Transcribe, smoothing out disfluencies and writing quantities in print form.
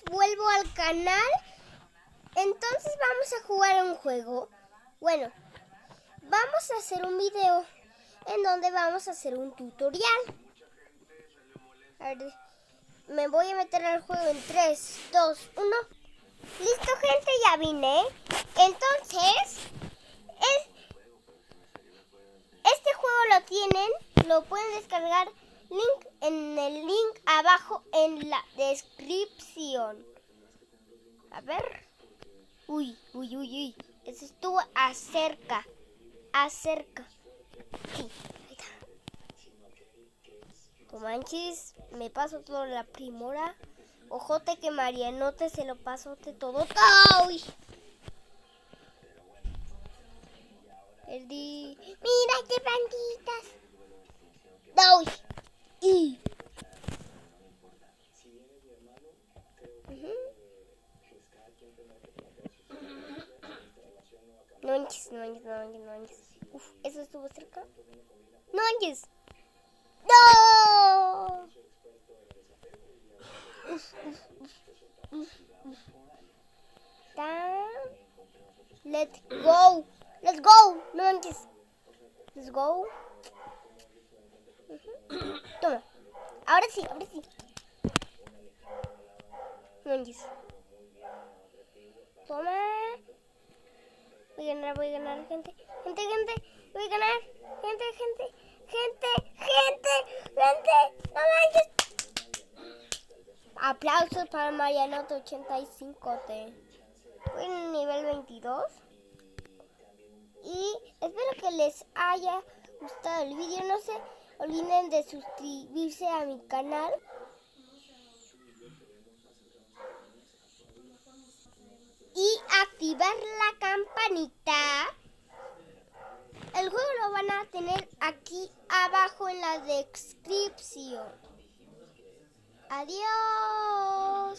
vuelvo al canal. Entonces vamos a jugar un juego. Bueno, vamos a hacer un video en donde vamos a hacer un tutorial. A ver, me voy a meter al juego en 3, 2, 1. Listo, gente, ya vine. Entonces, este juego lo pueden descargar en el link abajo en la descripción. A ver. Uy. Eso estuvo acerca. Sí, ahí está. No manches, me paso toda la primora. Ojote que Marianote se lo pasó de todo. ¡Ay! Perdí. ¡Mira qué banditas! ¡Ay! ¡Y! No manches. Uf, eso estuvo cerca. No manches. ¡No! Let's go. No manches. Let's go. Toma. Ahora sí. No manches. Toma. Voy a ganar, gente. Voy a ganar. Gente. No manches. Aplausos para Marianote 85T. Voy en el nivel 22. Y espero que les haya gustado el vídeo. No se olviden de suscribirse a mi canal. Y activar la campanita. El juego lo van a tener aquí abajo en la descripción. Adiós.